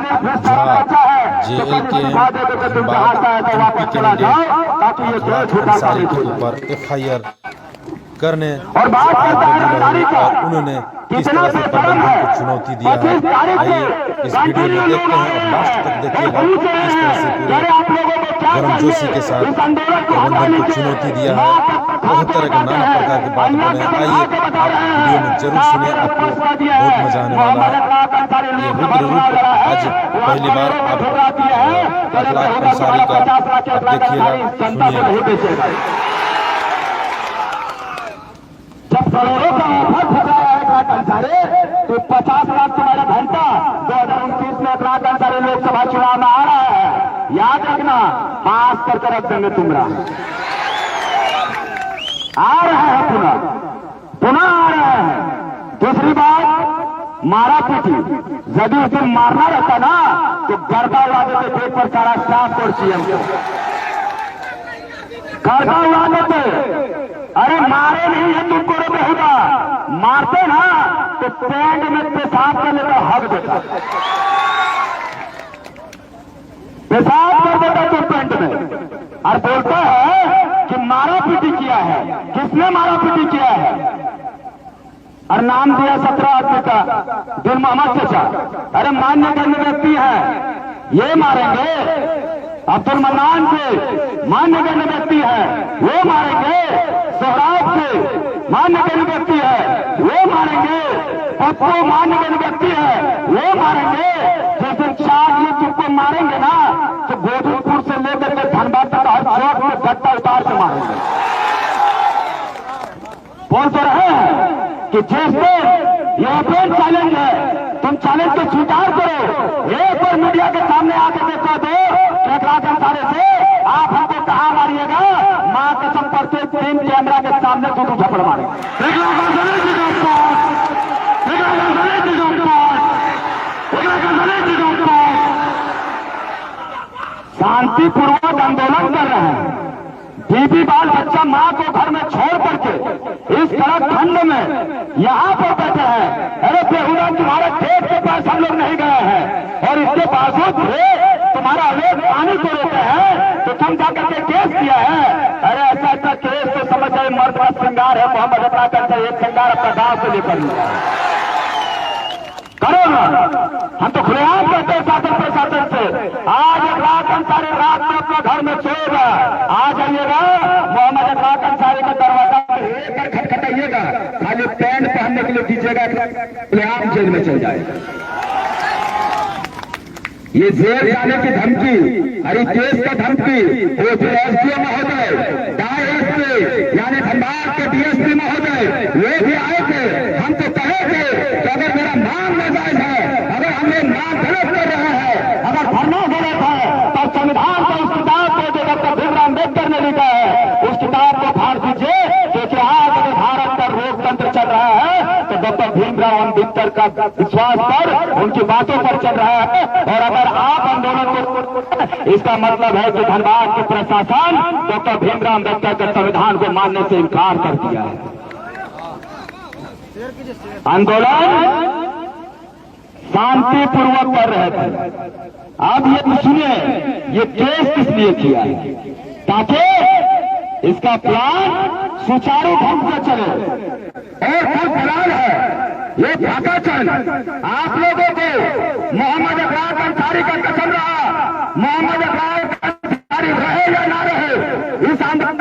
JL के अंसारी के ऊपर FIR करने और उन्होंने किस तरह से प्रबंधन को चुनौती दिया है। आइए इस वीडियो में देखते हैं और लास्ट तक देखिएगा किस तरह से पूरे गर्मजोशी के साथ प्रबंधन को चुनौती दिया है। बहुत तरह के नाना प्रकार की बात बोले हैं। आइए आप वीडियो में जरूर सुनिए, आपको बहुत मजा आने वाला है। ये रुद्र रूप आज पहली बार आप अखलाक अंसारी का आप देखिएगा, सुनिएगा। जब करोड़ों का ऑफर फंसाया है अखलाक अंसारी, तो 50 लाख तुम्हारा घंटा 2029 में अखलाक अंसारी लोकसभा चुनाव में आ रहा है। याद रखना, पास करके रख देंगे तुमरा। आ रहा है पुनः आ रहा है। दूसरी बात, मारा पीटी यदि उस दिन मारना रहता ना तो गर्दा उड़ा देते पेट पर सारा स्टाफ और CM को गर्दा उड़ा देते। अरे मारे नहीं है तुमको रे बेहुदा, मारते ना तो पेट में पेशाब कर लेता, हक देता, पेशाब कर देता तुम पेट में। और बोलता है कि मारा पीटी किया है। किसने मारा पीटी किया है? और नाम दिया 17 आदमी का, दिल मोहम्मद चाचा। अरे मान्य गण्य व्यक्ति है, ये मारेंगे। अब्दुल मन्नान से मान्य गण्य व्यक्ति है, वो मारेंगे। सोहराब से मान्य गण्य व्यक्ति है, वो मारेंगे। पप्पू मान्य गण्य व्यक्ति है, वो मारेंगे। जैसे 4 ये तुमको मारेंगे ना तो गोविंदपुर से लेकर के धनबाद तक हर चौक में गट्टा उतार से मारेंगे। बोल तो रहे हैं कि जिस दिन ये ओपन चैलेंज है, तुम चैलेंज को स्वीकार करो। एक बार मीडिया के सामने आकर देखो दो अखलाक अंसारी से आप हमको कहां मारिएगा। मां कसम पर से 3 कैमरा के सामने दो झपड़ मारेंगे। शांतिपूर्वक आंदोलन कर रहे हैं। बीबी बाल बच्चा मां को घर में छोड़ करके इस कड़क ठंड में यहाँ पर बैठे हैं। अरे बेहुदा, तुम्हारे खेत के पास हम लोग नहीं गए हैं और इसके बावजूद तुम्हारा अवैध पानी को रोके हैं तो तुम जाकर के केस किया है। अरे ऐसा केस तो समझ जाए मर्द का श्रृंगार है। मोहम्मद अखलाक अंसारी एक श्रृंगार अपना गांव से लेकर करो ना। हम तो खुलेआम कहते हैं शासन प्रशासन से, आज अखलाक अंसारी रात में अपने घर में सोएगा, आ जाइएगा। मोहम्मद अखलाक अंसारी का दरवाजा खटखटाइएगा, खाली पैंट पहनने के लिए दीजिएगा, खुलेआम जेल में चल जाएगा। ये जेल जाने की धमकी, हरी केस का धमकी, वो जो SDO महोदय, DSP यानी धनबाद के DSP महोदय, वे भी आए थे। हम तो कहे थे कि अगर मेरा नाम नाजायज है, अगर हमने नाम गलत कर रहे हैं, अगर धरना गलत है, तो संविधान का उस किताब को जो डॉक्टर भीमराव अम्बेडकर ने लिखा है उस किताब को फाड़ दीजिए। क्योंकि आज अगर भारत का लोकतंत्र चल रहा है तो डॉक्टर भीमराव अम्बेडकर का विश्वास पर, उनकी बातों पर चल रहा है। और अगर आप आंदोलन को, इसका मतलब है कि धनबाद के प्रशासन डॉक्टर भीमराव अम्बेडकर के संविधान को मानने से इनकार कर दिया है। आंदोलन शांतिपूर्वक कर रहे थे। अब ये सुनिए, ये केस किस लिए किया है? ताकि इसका प्लान सुचारू ढंग से चले। और सब दलाल है, ये फाका चल। आप लोगों को मोहम्मद अखलाक अंसारी का कसम रहा, मोहम्मद अखलाक अंसारी रहे या ना रहे, इस आंदोलन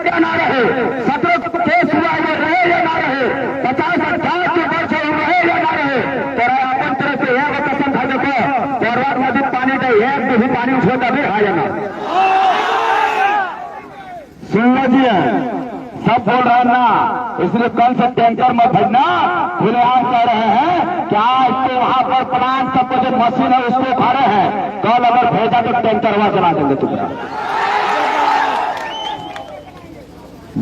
या ना रहे, 17 केस हुआ ये रहे या ना रहे, 50,000 के वर्ष रहे या ना रहे, तो अपन तरफ से एक कसम खा देखो, गौरवाद नदी पानी का एक भी पानी उछलता भी है या ना। सुन लीजिए, सब बोल रहे ना, इसलिए कल से टैंकर मत भेजना। खुलेआम कह रहे हैं कि आज के वहां पर प्लांट सबको जो मशीन है उसको खा रहे हैं, कल अगर भेजा तो टैंकर वहां चला देंगे तुम्हारा।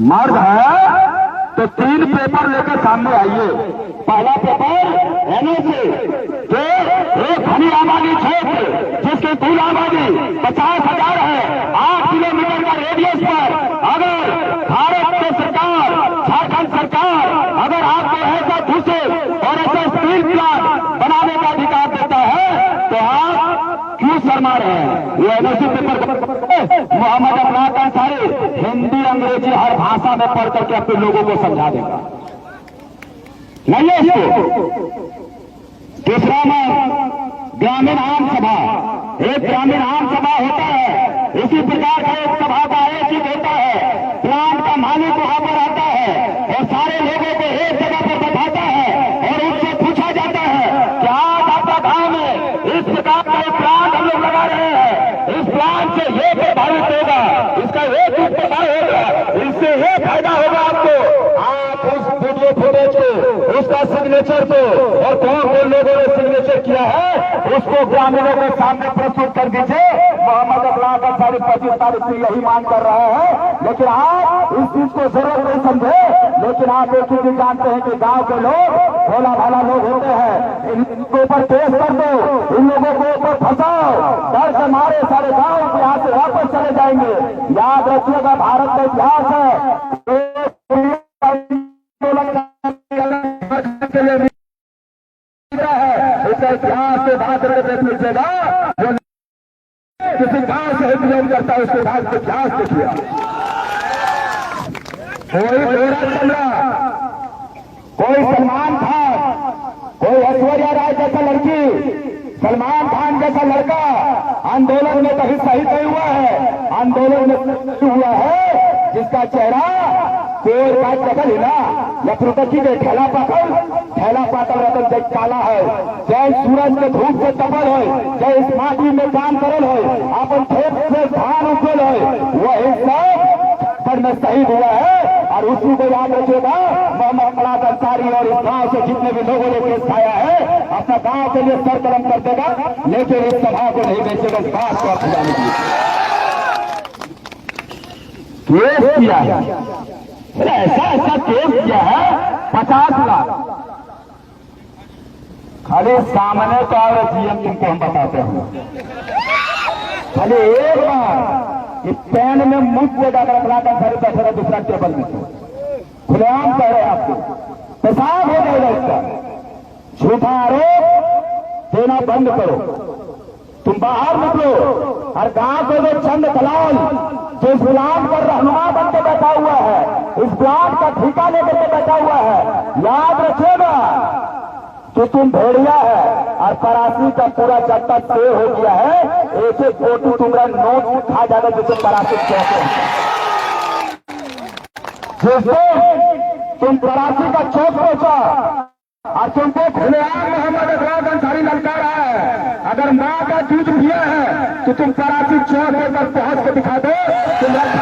मर्द है तो 3 पेपर लेकर सामने आइए। पहला पेपर NSA, जो एक घनी आबादी क्षेत्र जिसकी कुल आबादी 50,000 है, 8 किलोमीटर का रेडियस पर अगर भारत की सरकार, झारखंड सरकार अगर आपको ऐसा घुसे और ऐसा स्टील प्लांट बनाने का अधिकार देता है तो आप शर्मा रहे हैं। ये एनओसी पेपर मोहम्मद अफलाक अंसारी हिंदी अंग्रेजी हर भाषा में पढ़ करके अपने लोगों को समझा देगा, नहीं है इसको। दूसरा में ग्रामीण आम सभा, एक ग्रामीण आम सभा होता है, इसी प्रकार का एक सभा का आयोजित होता है। प्लांट का मालिक वहां पर आता है और सारे लोगों को एक जगह पर बैठाता है और उनसे पूछा जाता है कि आज आपका गांव में इस प्रकार का एक प्लांट हम लोग लगा रहे हैं, इस प्लांट से ये प्रभावित होगा, इसका एक प्रभाव होगा, इससे ये फायदा होगा आपको। आप उस वीडियो फुटेज को, उसका सिग्नेचर को और कौन लोगों ने सिग्नेचर किया है उसको ग्रामीणों के सामने प्रस्तुत कर दीजिए। मोहम्मद अफलाक अंसारी 25 तारीख से यही मांग कर रहा है, लेकिन आप इस चीज को जरूर नहीं समझे। लेकिन आप एक चीज जानते हैं कि गांव के लोग भोला भाला लोग होते हैं, इनके ऊपर केस कर दो, इन लोगों को ऊपर फंसाओ, डर से मारे सारे गांव यहाँ से वापस चले जाएंगे। याद रखिएगा, भारत का इतिहास है, उसका इतिहास से बात देख लीजिएगा। किसी गांव से ही बिलोंग करता है, उसके बाद को इतिहास देखिए। कोई मेरा चंद्रा, कोई सलमान खान, कोई ऐश्वर्या राय जैसा लड़की, सलमान खान जैसा लड़का आंदोलन में कहीं शहीद नहीं हुआ है। आंदोलन में हुआ है जिसका चेहरा पेड़ का कदल हिला या प्रगति के ठेला पाकल रतन जय काला है, जय सूरज के धूप से तपल है, जय इस माटी में काम करल है, अपन खेत से धान उगल है, वही सब पर में शहीद हुआ है। और उसी को याद रखिएगा, मोहम्मद अफलाक अंसारी और इस गांव से जितने भी लोगों ने केस खाया है अपना गांव के लिए सर कलम कर देगा, लेकिन इस सभा को नहीं बेचेगा। इस बात को आप जाने केस किया है, ऐसा केस किया है 50 लाख खाली सामने तो और सीएम जिनको हम बताते हैं, खाली एक बार इस पैन में मुफ्त से जाकर अफलाक अंसारी बैठे रहे दूसरा टेबल में, खुलेआम कह रहे हैं आपको, पेशाब हो जाएगा इसका। झूठा आरोप देना बंद करो, तुम बाहर निकलो। हर गांव के जो चंद दलाल जो इस प्लांट पर रहनुमा बन के बैठा हुआ है, इस प्लांट का ठेका लेकर के बैठा हुआ है, याद रखिएगा कि तुम भेड़िया है और परासी का पूरा चट्टा तय हो गया है। एक एक फोटो तुम्हारा नोट खा जाएगा जिसे परासी कहते हैं। जिससे तुम परासी का चौक पहुंचा और तुमको खुलेआम मोहम्मद अफलाक अंसारी ललकार रहा है। अगर माँ का दूध पिया है तो तुम कराची चौक पर पहुंच के दिखा दो, तुम्हारा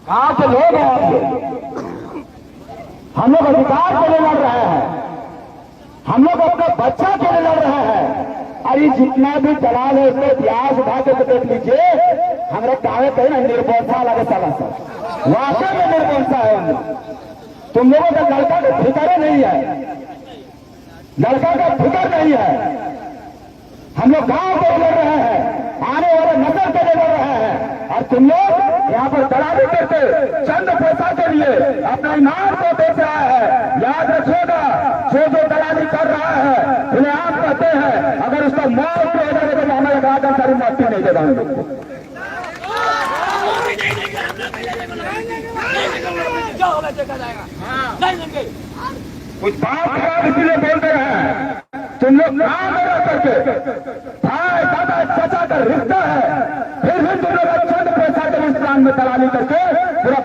गांव के लोग हैं, हम लोग अधिकार के लिए लड़ रहे हैं, हम लोग अपने बच्चा के लिए लड़ रहे हैं। अरे जितना भी दलाल है उसको इतिहास उठा के तो देख लीजिए, हमारे गाँव कहे ना निर्भरता लगे साला सब, वाकई में निर्भरता है। तुम लोगों का लड़का का फिक्र नहीं है, लड़का का फिक्र नहीं है। हम लोग गांव के लड़ रहे हैं, आने वाले नस्ल के लिए लड़ रहे हैं, और तुम लोग यहाँ पर दलाली करके चंद पैसा के लिए अपना ईमान को बेच रहा है। याद रखिएगा, जो दलाली कर रहा है खुलेआम कहते हैं, अगर उसका मौत हो जाएगा तो हमारे बाद सारी माफी नहीं देगा। हम लोग कुछ बात इसलिए बोल रहे हैं, तुम लोग काम करके भाई दादा चाचा का रिश्ता है, फिर भी तुम लोग चंद पैसा के इस्लाम में दलाली करके पूरा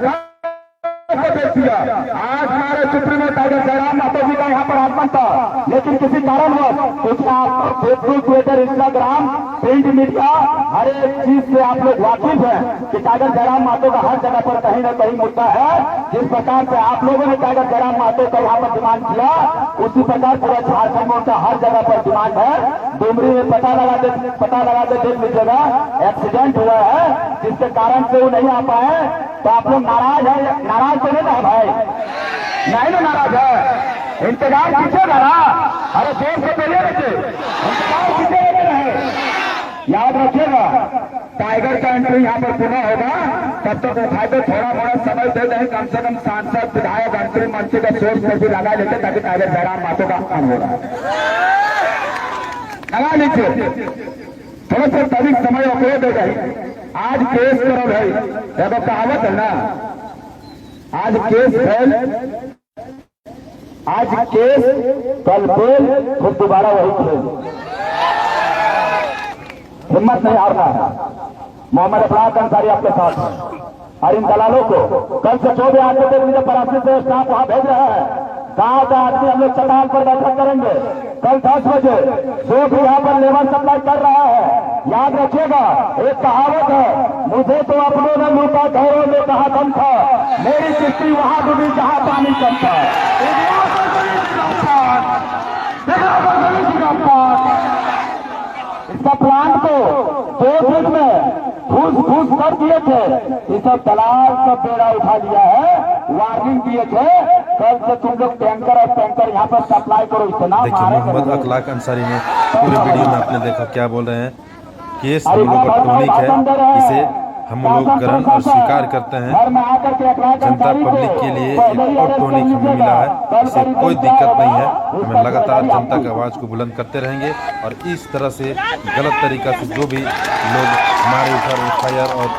को बेच दिया। आज हमारे सुप्रीमो टाइगर जयराम माता जी का यहाँ पर आगमन था, लेकिन किसी कारणवश कुछ आप Facebook, Twitter, Instagram, print media हर एक चीज से आप लोग वाकिफ हैं कि टाइगर जयराम माता का हर जगह पर कहीं न कहीं मुद्दा है। जिस प्रकार से आप लोगों ने टाइगर जयराम माता का यहाँ पर डिमांड किया, उसी प्रकार पूरा झारखंड में हर जगह पर डिमांड है। डुमरी में पता लगा के देख लीजिएगा, एक्सीडेंट हुआ है जिसके कारण से वो नहीं आ पाए। तो आप लोग नाराज है, नाराज तो नहीं है भाई, नहीं ना नाराज है, इंतजार कीजिएगा ना। अरे देश से पहले बचे इंतजार कीजिए रहे, याद रखिएगा, टाइगर का एंट्री यहाँ पर पुनः होगा, तब तक उठाए तो थोड़ा मोड़ा समय दे दें, कम से कम सांसद विधायक अंतरी मंत्री का सोर्स पर भी लगा लेते ताकि टाइगर जयराम माथो का काम हो रहा लगा लीजिए थोड़ा सा, तभी समय उपयोग दे गई। आज केस करो भाई, देखो कहावत है ना, आज केस फैल, आज केस कल फेल, फिर दोबारा वही खेल। हिम्मत नहीं हारना है। मोहम्मद अफराद अंसारी आपके साथ है, और इन दलालों को कल से 14 आदमी तक परासी से स्टाफ वहां भेज रहा है। गांव का आदमी हम लोग चटाल पर बैठक करेंगे कल 10 बजे, जो भी यहाँ पर लेबर सप्लाई कर रहा है, याद रखिएगा, एक कहावत है, मुझे तो अपनों ने लूटा घरों में कहा दम था, मेरी किस्ती वहां डूबी जहां पानी कम था। इसका प्लान को 2 दिन में घूस कर दिए थे, ये सब दलाल सब बेड़ा उठा लिया है, वार्निंग दिए थे, कल से तुम लोग टैंकर और टैंकर यहाँ पर सप्लाई करो। इतना देखिए मोहम्मद अखलाक अंसारी ने पूरे वीडियो में आपने देखा क्या बोल रहे हैं, केस हम लोग का टॉनिक है, इसे हम लोग ग्रहण और स्वीकार करते हैं। जनता पब्लिक के लिए एक और टॉनिक हमें मिला है, इससे कोई दिक्कत नहीं है, हमें लगातार जनता की आवाज़ को बुलंद करते रहेंगे। और इस तरह से गलत तरीका से जो भी लोग हमारे ऊपर एफआईआर और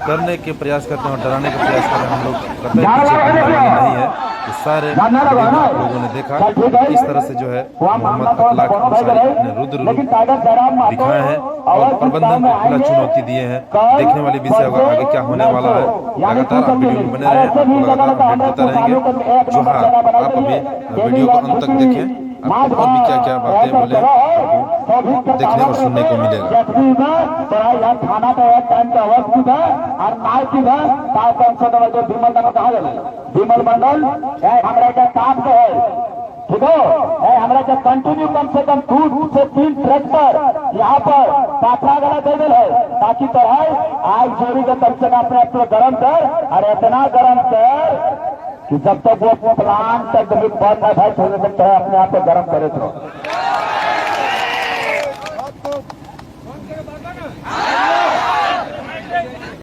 करने के प्रयास करते हैं और डराने का प्रयास करते हैं, हम लोग कतई पीछे हटने वाले नहीं है। ये सारे लोगों ने देखा इस तरह से जो है मोहम्मद अखलाक अंसारी अपने रुद्र रूप दिखाए हैं और प्रबंधन को खुला चुनौती दिए हैं। देखने वाली विषय होगा आगे क्या होने वाला है, लगातार आप वीडियो में बने रहें, आपको लगातार अपडेट देते रहेंगे। जोहार, आप अभी वीडियो को अंत तक देखें, आपको और भी क्या क्या बातें बोले आपको देखने और सुनने को मिलेगा। थाना का टाइम का अवस्थित है और नायक है जो विमल मंडल कहा गया, विमल मंडल हमारे का काम के है, ठीक है, हमारे का कंटिन्यू कम से कम 2 से 3 ट्रैक्टर यहाँ पर काफला गला दे दिल है, ताकि तरह आग जोड़ी का कम से कम अपने आप गर्म कर, और इतना गर्म कर कि जब तक वो प्लान तक बंद है भाई, छोड़ सकते हैं अपने आप को गर्म करे तो